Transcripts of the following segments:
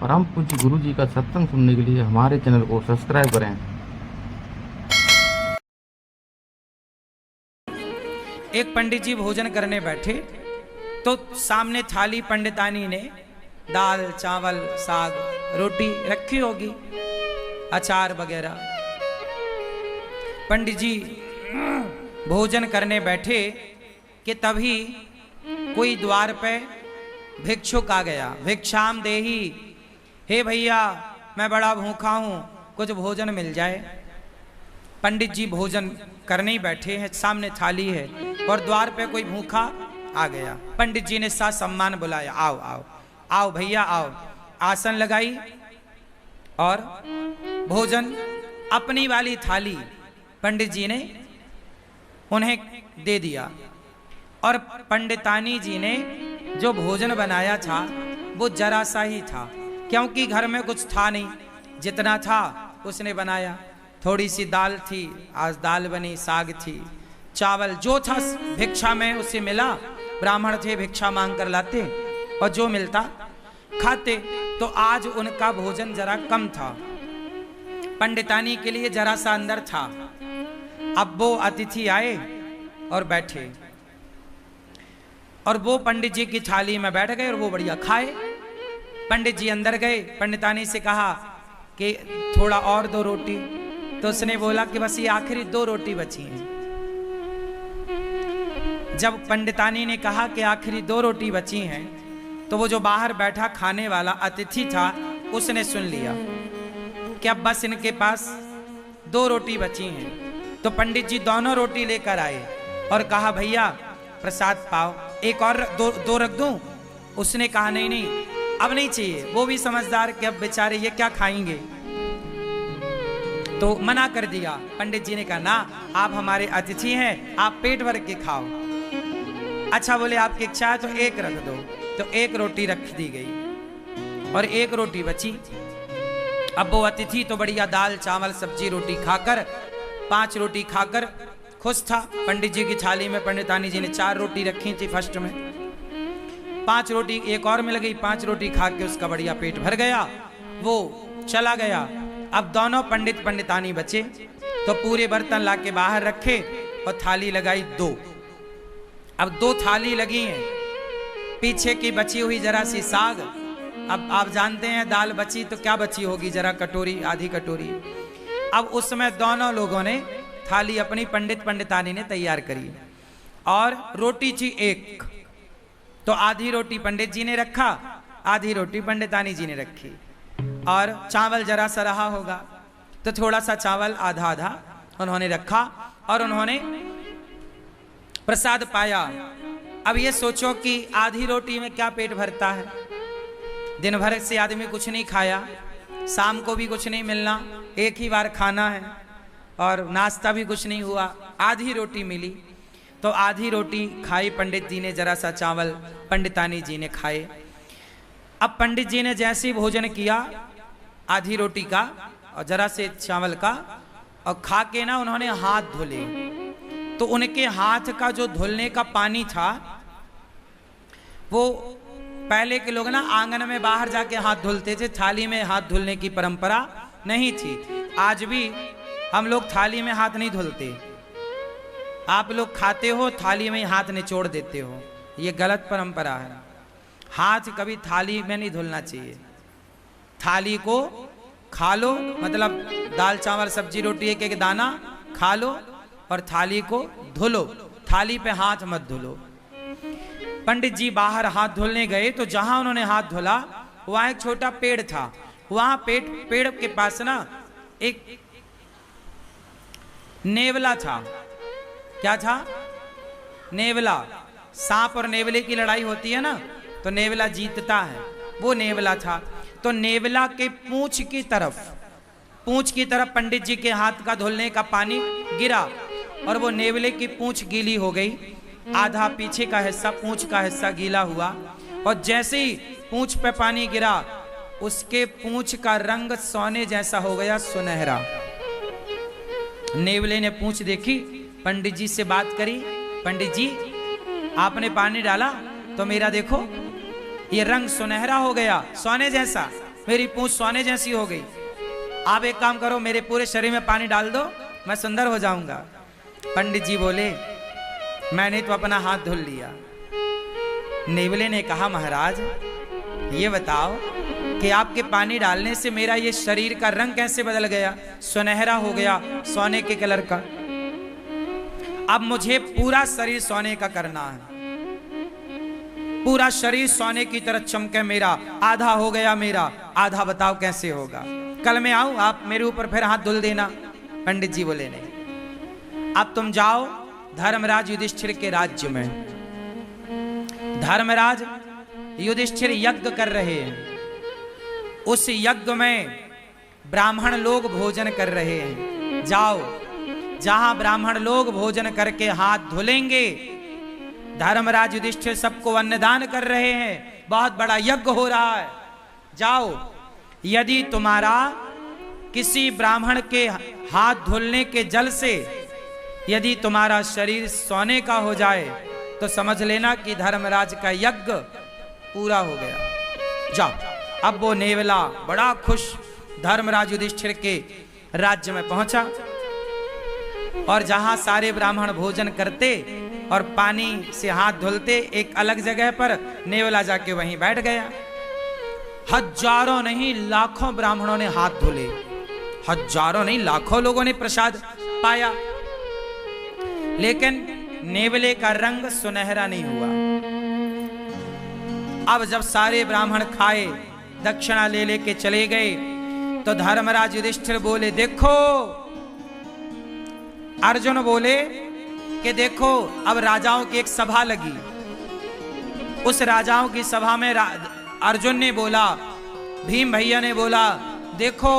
परम पूज्य गुरु जी का सत्संग सुनने के लिए हमारे चैनल को सब्सक्राइब करें। एक पंडित जी भोजन करने बैठे तो सामने थाली पंडितानी ने दाल चावल साग रोटी रखी होगी, अचार वगैरह। पंडित जी भोजन करने बैठे कि तभी कोई द्वार पे भिक्षुक आ गया। भिक्षाम देही, हे भैया मैं बड़ा भूखा हूं, कुछ भोजन मिल जाए। पंडित जी भोजन करने ही बैठे हैं, सामने थाली है और द्वार पे कोई भूखा आ गया। पंडित जी ने साथ सम्मान बुलाया, आओ आओ आओ भैया आओ। आसन लगाई और भोजन अपनी वाली थाली पंडित जी ने उन्हें दे दिया। और पंडितानी जी ने जो भोजन बनाया था वो जरा सा ही था, क्योंकि घर में कुछ था नहीं। जितना था उसने बनाया। थोड़ी सी दाल थी, आज दाल बनी, साग थी, चावल जो था भिक्षा में उसे मिला। ब्राह्मण थे, भिक्षा मांग कर लाते और जो मिलता खाते। तो आज उनका भोजन जरा कम था, पंडितानी के लिए जरा सा अंदर था। अब वो अतिथि आए और बैठे और वो पंडित जी की थाली में बैठ गए और वो बढ़िया खाए। पंडित जी अंदर गए, पंडितानी से कहा कि थोड़ा और दो रोटी। तो उसने बोला कि बस ये आखिरी 2 रोटी बची हैं। जब पंडितानी ने कहा कि आखिरी 2 रोटी बची हैं, तो वो जो बाहर बैठा खाने वाला अतिथि था उसने सुन लिया कि अब बस इनके पास 2 रोटी बची हैं। तो पंडित जी दोनों रोटी लेकर आए और कहा भैया प्रसाद पाओ, एक और दो रख दूं। उसने कहा नहीं नहीं अब नहीं चाहिए। वो भी समझदार कि अब बेचारे ये क्या खाएंगे, तो मना कर दिया। पंडित जी ने कहा ना, आप हमारे अतिथि हैं, आप पेट भर के खाओ। अच्छा बोले आपकी इच्छा है तो एक रख दो। तो एक रोटी रख दी गई और एक रोटी बची। अब वो अतिथि तो बढ़िया दाल चावल सब्जी रोटी खाकर 5 रोटी खाकर खुश था। पंडित जी की थाली में पंडितानी जी ने 4 रोटी रखी थी फर्स्ट में, 5 रोटी एक और मिल गई। 5 रोटी खा के उसका बढ़िया पेट भर गया, वो चला गया। अब दोनों पंडित पंडितानी बचे तो पूरे बर्तन लाके बाहर रखे और थाली लगाई 2। अब 2 थाली लगी हैं, पीछे की बची हुई जरा सी साग। अब आप जानते हैं दाल बची तो क्या बची होगी, जरा कटोरी आधी कटोरी। अब उसमें दोनों लोगों ने थाली अपनी पंडित पंडितानी ने तैयार करी और रोटी थी 1। तो आधी रोटी पंडित जी ने रखा, आधी रोटी पंडितानी जी ने रखी। और चावल जरा सा रहा होगा तो थोड़ा सा चावल आधा आधा उन्होंने रखा और उन्होंने प्रसाद पाया। अब ये सोचो कि आधी रोटी में क्या पेट भरता है। दिन भर से आदमी कुछ नहीं खाया, शाम को भी कुछ नहीं मिलना, एक ही बार खाना है और नाश्ता भी कुछ नहीं हुआ। आधी रोटी मिली तो आधी रोटी खाई पंडित जी ने, जरा सा चावल पंडितानी जी ने खाए। अब पंडित जी ने जैसे ही भोजन किया आधी रोटी का और जरा से चावल का और खा के ना उन्होंने हाथ धोले। तो उनके हाथ का जो धुलने का पानी था वो पहले के लोग ना आंगन में बाहर जाके हाथ धुलते थे, थाली में हाथ धुलने की परंपरा नहीं थी। आज भी हम लोग थाली में हाथ नहीं धुलते। आप लोग खाते हो थाली में हाथ निचोड़ देते हो, ये गलत परंपरा है। हाथ कभी थाली में नहीं धुलना चाहिए। थाली को खा लो, मतलब दाल चावल सब्जी रोटी एक एक दाना खा लो और थाली को धुलो, थाली पे हाथ मत धुलो। पंडित जी बाहर हाथ धुलने गए तो जहां उन्होंने हाथ धुला वहां एक छोटा पेड़ था। वहां पेड़ के पास ना एक नेवला था। क्या था? नेवला। सांप और नेवले की लड़ाई होती है ना, तो नेवला जीतता है, वो नेवला था। तो नेवला के पूंछ की तरफ पंडित जी के हाथ का धुलने का पानी गिरा और वो नेवले की पूंछ गीली हो गई। आधा पीछे का हिस्सा, पूंछ का हिस्सा गीला हुआ और जैसे ही पूंछ पे पानी गिरा उसके पूंछ का रंग सोने जैसा हो गया, सुनहरा। नेवले ने पूंछ देखी, पंडित जी से बात करी, पंडित जी आपने पानी डाला तो मेरा देखो ये रंग सुनहरा हो गया, सोने जैसा। मेरी पूंछ सोने जैसी हो गई। आप एक काम करो, मेरे पूरे शरीर में पानी डाल दो, मैं सुंदर हो जाऊंगा। पंडित जी बोले, मैंने तो अपना हाथ धुल लिया। नेवले ने कहा, महाराज ये बताओ कि आपके पानी डालने से मेरा ये शरीर का रंग कैसे बदल गया, सुनहरा हो गया, सोने के कलर का। अब मुझे पूरा शरीर सोने का करना है, पूरा शरीर सोने की तरह चमके मेरा। आधा हो गया मेरा, आधा बताओ कैसे होगा। कल मैं आऊं, आप मेरे ऊपर फिर हाथ धुल देना। पंडित जी बोले, नहीं, अब तुम जाओ धर्मराज युधिष्ठिर के राज्य में। धर्मराज युधिष्ठिर यज्ञ कर रहे हैं, उस यज्ञ में ब्राह्मण लोग भोजन कर रहे हैं। जाओ, जहां ब्राह्मण लोग भोजन करके हाथ धुलेंगे, धर्मराज युधिष्ठिर सबको अन्नदान कर रहे हैं, बहुत बड़ा यज्ञ हो रहा है। जाओ, यदि तुम्हारा किसी ब्राह्मण के हाथ धुलने के जल से यदि तुम्हारा शरीर सोने का हो जाए तो समझ लेना कि धर्मराज का यज्ञ पूरा हो गया। जाओ। अब वो नेवला बड़ा खुश धर्मराज युधिष्ठिर के राज्य में पहुंचा, और जहां सारे ब्राह्मण भोजन करते और पानी से हाथ धुलते, एक अलग जगह पर नेवला जाके वहीं बैठ गया। हजारों नहीं लाखों ब्राह्मणों ने हाथ धुले, हजारों नहीं लाखों लोगों ने प्रसाद पाया, लेकिन नेवले का रंग सुनहरा नहीं हुआ। अब जब सारे ब्राह्मण खाए, दक्षिणा ले लेके चले गए, तो धर्मराज युधिष्ठिर बोले, देखो, अर्जुन बोले कि देखो, अब राजाओं की एक सभा लगी। उस राजाओं की सभा में अर्जुन ने बोला, भीम भैया ने बोला, देखो,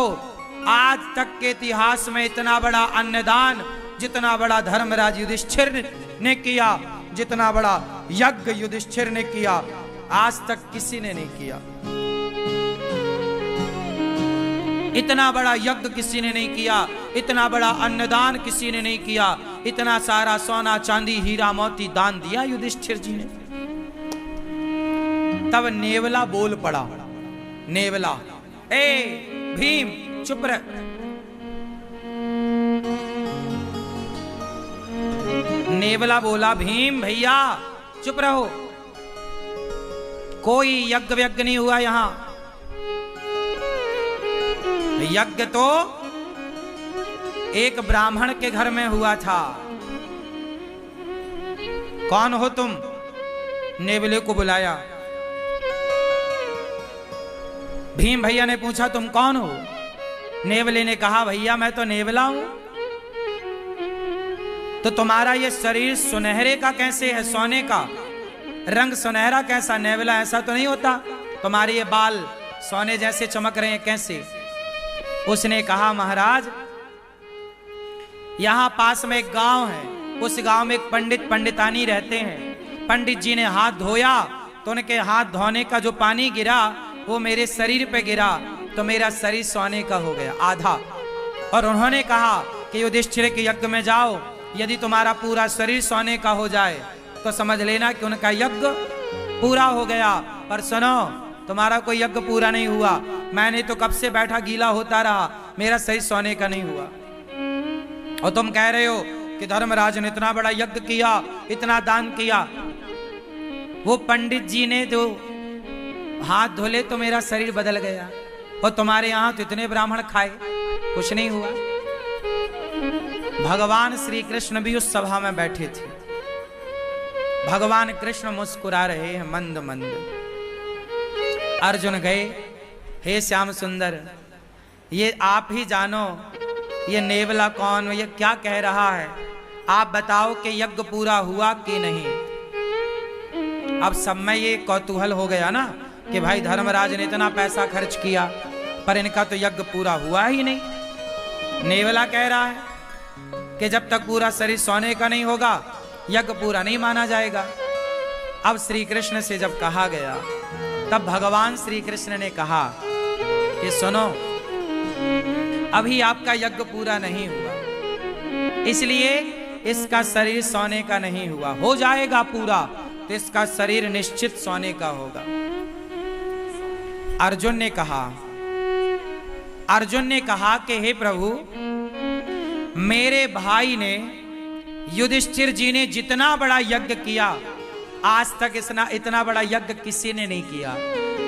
आज तक के इतिहास में इतना बड़ा अन्नदान, जितना बड़ा धर्मराज युधिष्ठिर ने किया, जितना बड़ा यज्ञ युधिष्ठिर ने किया, आज तक किसी ने नहीं किया। इतना बड़ा यज्ञ किसी ने नहीं किया, इतना बड़ा अन्नदान किसी ने नहीं किया, इतना सारा सोना चांदी हीरा मोती दान दिया युधिष्ठिर जी ने। तब नेवला बोल पड़ा, नेवला, ए भीम चुप रह। नेवला बोला, भीम भैया चुप रहो, कोई यज्ञ व्यज्ञ नहीं हुआ यहां। यज्ञ तो एक ब्राह्मण के घर में हुआ था। कौन हो तुम? नेवले को बुलाया। भीम भैया ने पूछा, तुम कौन हो? नेवले ने कहा, भैया मैं तो नेवला हूं। तो तुम्हारा ये शरीर सुनहरे का कैसे है, सोने का रंग सुनहरा कैसा? नेवला ऐसा तो नहीं होता, तुम्हारे ये बाल सोने जैसे चमक रहे हैं कैसे? उसने कहा, महाराज यहां पास में एक गांव है, उस गांव में एक पंडित पंडितानी रहते हैं। पंडित जी ने हाथ धोया तो उनके हाथ धोने का जो पानी गिरा वो मेरे शरीर पे गिरा, तो मेरा शरीर सोने का हो गया आधा। और उन्होंने कहा कि युधिष्ठिर के यज्ञ में जाओ, यदि तुम्हारा पूरा शरीर सोने का हो जाए तो समझ लेना कि उनका यज्ञ पूरा हो गया। पर सुनो, तुम्हारा कोई यज्ञ पूरा नहीं हुआ, मैंने तो कब से बैठा गीला होता रहा, मेरा शरीर सोने का नहीं हुआ। और तुम कह रहे हो कि धर्मराज ने इतना बड़ा यज्ञ किया, इतना दान किया। वो पंडित जी ने जो हाथ धोले तो मेरा शरीर बदल गया, और तुम्हारे यहां तो इतने ब्राह्मण खाए, कुछ नहीं हुआ। भगवान श्री कृष्ण भी उस सभा में बैठे थे। भगवान कृष्ण मुस्कुरा रहे हैं मंद मंद। अर्जुन गए, हे श्याम सुंदर, ये आप ही जानो ये नेवला कौन, ये क्या कह रहा है, आप बताओ कि यज्ञ पूरा हुआ कि नहीं। अब सब में ये कौतूहल हो गया ना कि भाई धर्मराज ने इतना पैसा खर्च किया पर इनका तो यज्ञ पूरा हुआ ही नहीं। नेवला कह रहा है कि जब तक पूरा शरीर सोने का नहीं होगा यज्ञ पूरा नहीं माना जाएगा। अब श्री कृष्ण से जब कहा गया तब भगवान श्री कृष्ण ने कहा कि सुनो, अभी आपका यज्ञ पूरा नहीं हुआ, इसलिए इसका शरीर सोने का नहीं हुआ। हो जाएगा पूरा तो इसका शरीर निश्चित सोने का होगा। अर्जुन ने कहा अर्जुन ने कहा कि हे प्रभु, मेरे भाई ने, युधिष्ठिर जी ने जितना बड़ा यज्ञ किया, आज तक इतना बड़ा यज्ञ किसी ने नहीं किया।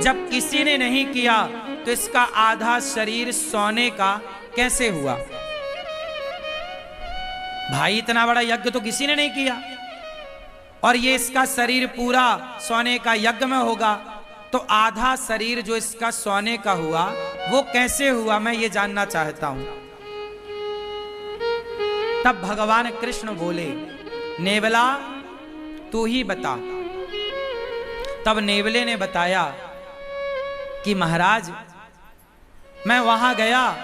जब किसी ने नहीं किया तो इसका आधा शरीर सोने का कैसे हुआ? भाई, इतना बड़ा यज्ञ तो किसी ने नहीं किया, और ये इसका शरीर पूरा सोने का यज्ञ में होगा, तो आधा शरीर जो इसका सोने का हुआ वो कैसे हुआ, मैं ये जानना चाहता हूं। तब भगवान कृष्ण बोले, नेवला तू ही बता। तब नेवले ने बताया कि महाराज, मैं वहां गया,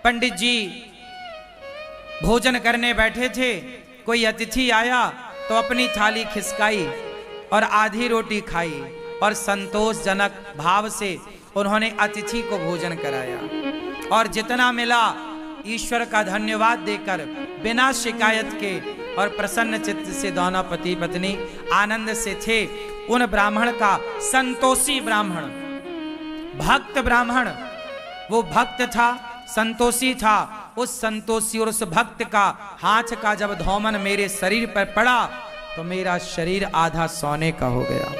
पंडित जी भोजन करने बैठे थे, कोई अतिथि आया तो अपनी थाली खिसकाई और आधी रोटी खाई, और संतोषजनक भाव से उन्होंने अतिथि को भोजन कराया, और जितना मिला ईश्वर का धन्यवाद देकर बिना शिकायत के और प्रसन्न चित्त से दोनों पति पत्नी आनंद से थे। उन ब्राह्मण का, संतोषी ब्राह्मण, भक्त ब्राह्मण, वो भक्त था, संतोषी था, उस संतोषी और उस भक्त का हाथ का जब धौमन मेरे शरीर पर पड़ा तो मेरा शरीर आधा सोने का हो गया।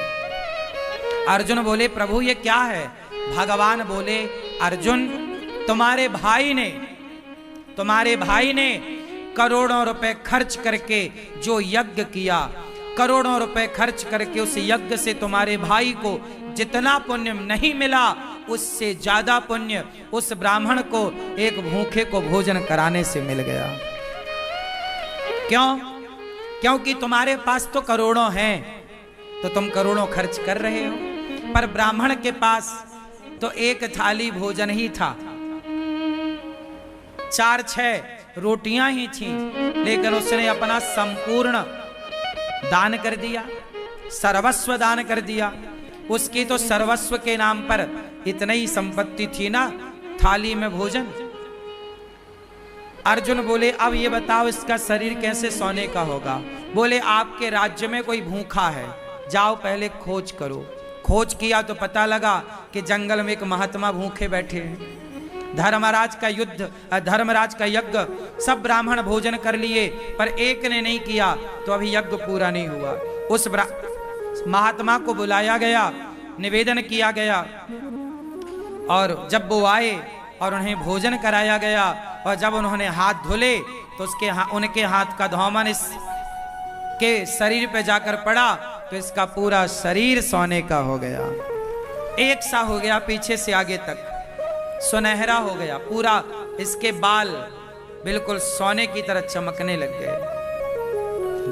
अर्जुन बोले, प्रभु ये क्या है? भगवान बोले, अर्जुन, तुम्हारे भाई ने करोड़ों रुपए खर्च करके जो यज्ञ किया, करोड़ों रुपए खर्च करके उस यज्ञ से तुम्हारे भाई को जितना पुण्य नहीं मिला, उससे ज्यादा पुण्य उस ब्राह्मण को एक भूखे को भोजन कराने से मिल गया। क्यों? क्योंकि तुम्हारे पास तो करोड़ों हैं, तो तुम करोड़ों खर्च कर रहे हो, पर ब्राह्मण के पास तो एक थाली भोजन ही था, 4-6 रोटियां ही थी, लेकिन उसने अपना संपूर्ण दान कर दिया, सर्वस्व दान कर दिया। उसकी तो सर्वस्व के नाम पर इतनी ही संपत्ति थी ना, थाली में भोजन। अर्जुन बोले, अब ये बताओ इसका शरीर कैसे सोने का होगा? बोले, आपके राज्य में कोई भूखा है, जाओ पहले खोज करो। खोज किया तो पता लगा कि जंगल में एक महात्मा भूखे बैठे हैं। धर्मराज का यज्ञ सब ब्राह्मण भोजन कर लिए, पर एक ने नहीं किया, तो अभी यज्ञ पूरा नहीं हुआ। उस महात्मा को बुलाया गया, निवेदन किया गया, और जब वो आए और उन्हें भोजन कराया गया, और जब उन्होंने हाथ धुले तो उनके हाथ का धौमन इसके शरीर पे जाकर पड़ा, तो इसका पूरा शरीर सोने का हो गया, एक सा हो गया, पीछे से आगे तक सुनहरा हो गया पूरा। इसके बाल बिल्कुल सोने की तरह चमकने लग गए।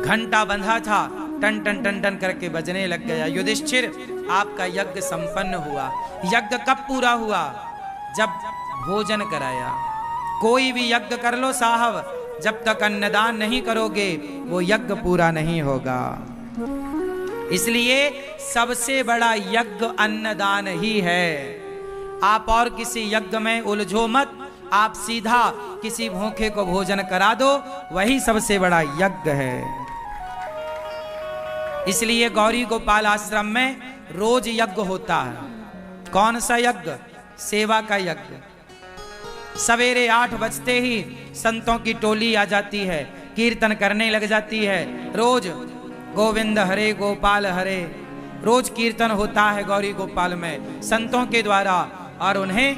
घंटा बंधा था, टन टन टन टन करके बजने लग गया। युधिष्ठिर, आपका यज्ञ संपन्न हुआ। यज्ञ कब पूरा हुआ? जब भोजन कराया। कोई भी यज्ञ कर लो साहब, जब तक अन्नदान नहीं करोगे वो यज्ञ पूरा नहीं होगा। इसलिए सबसे बड़ा यज्ञ अन्नदान ही है। आप और किसी यज्ञ में उलझो मत, आप सीधा किसी भूखे को भोजन करा दो, वही सबसे बड़ा यज्ञ है। इसलिए गौरी गोपाल आश्रम में रोज यज्ञ होता है। कौन सा यज्ञ? सेवा का यज्ञ। सवेरे 8 बजते ही संतों की टोली आ जाती है, कीर्तन करने लग जाती है। रोज गोविंद हरे गोपाल हरे, रोज कीर्तन होता है गौरी गोपाल में संतों के द्वारा, और उन्हें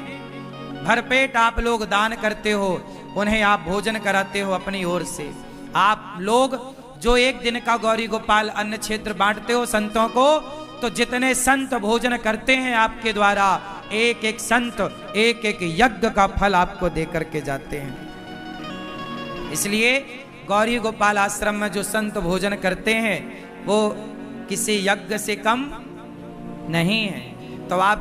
भरपेट आप लोग दान करते हो, उन्हें आप भोजन कराते हो अपनी ओर से। आप लोग जो एक दिन का गौरी गोपाल अन्न क्षेत्र बांटते हो संतों को, तो जितने संत भोजन करते हैं आपके द्वारा, एक एक संत एक एक यज्ञ का फल आपको दे करके जाते हैं। इसलिए गौरी गोपाल आश्रम में जो संत भोजन करते हैं वो किसी यज्ञ से कम नहीं है। तो आप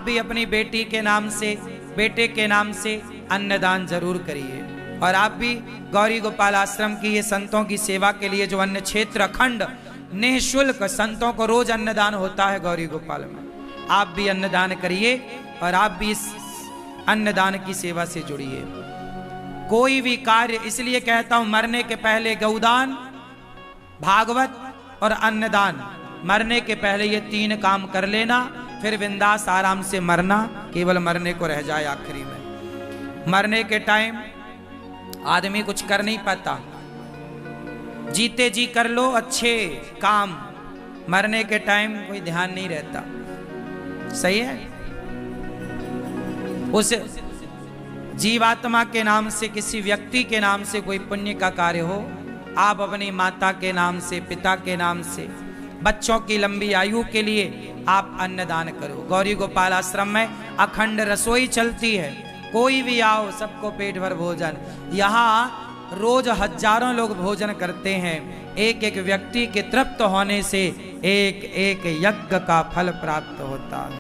भी अपनी बेटी के नाम से, बेटे के नाम से अन्नदान जरूर करिए। और आप भी गौरी गोपाल आश्रम की ये संतों की सेवा के लिए जो अन्न क्षेत्र अखंड निःशुल्क संतों को रोज अन्नदान होता है गौरी गोपाल में, आप भी अन्नदान करिए और आप भी इस अन्नदान की सेवा से जुड़िए। कोई भी कार्य, इसलिए कहता हूं मरने के पहले गौदान, भागवत और अन्नदान, मरने के पहले ये 3 काम कर लेना, फिर बिंदास आराम से मरना, केवल मरने को रह जाए आखिरी में। मरने के टाइम आदमी कुछ कर नहीं पाता, जीते जी कर लो अच्छे काम, मरने के टाइम कोई ध्यान नहीं रहता। सही है? उस जीवात्मा के नाम से, किसी व्यक्ति के नाम से कोई पुण्य का कार्य हो, आप अपनी माता के नाम से, पिता के नाम से, बच्चों की लंबी आयु के लिए आप अन्नदान करो। गौरी गोपाल आश्रम में अखंड रसोई चलती है, कोई भी आओ सबको पेट भर भोजन। यहाँ रोज हजारों लोग भोजन करते हैं। एक एक व्यक्ति के तृप्त होने से एक एक यज्ञ का फल प्राप्त होता है।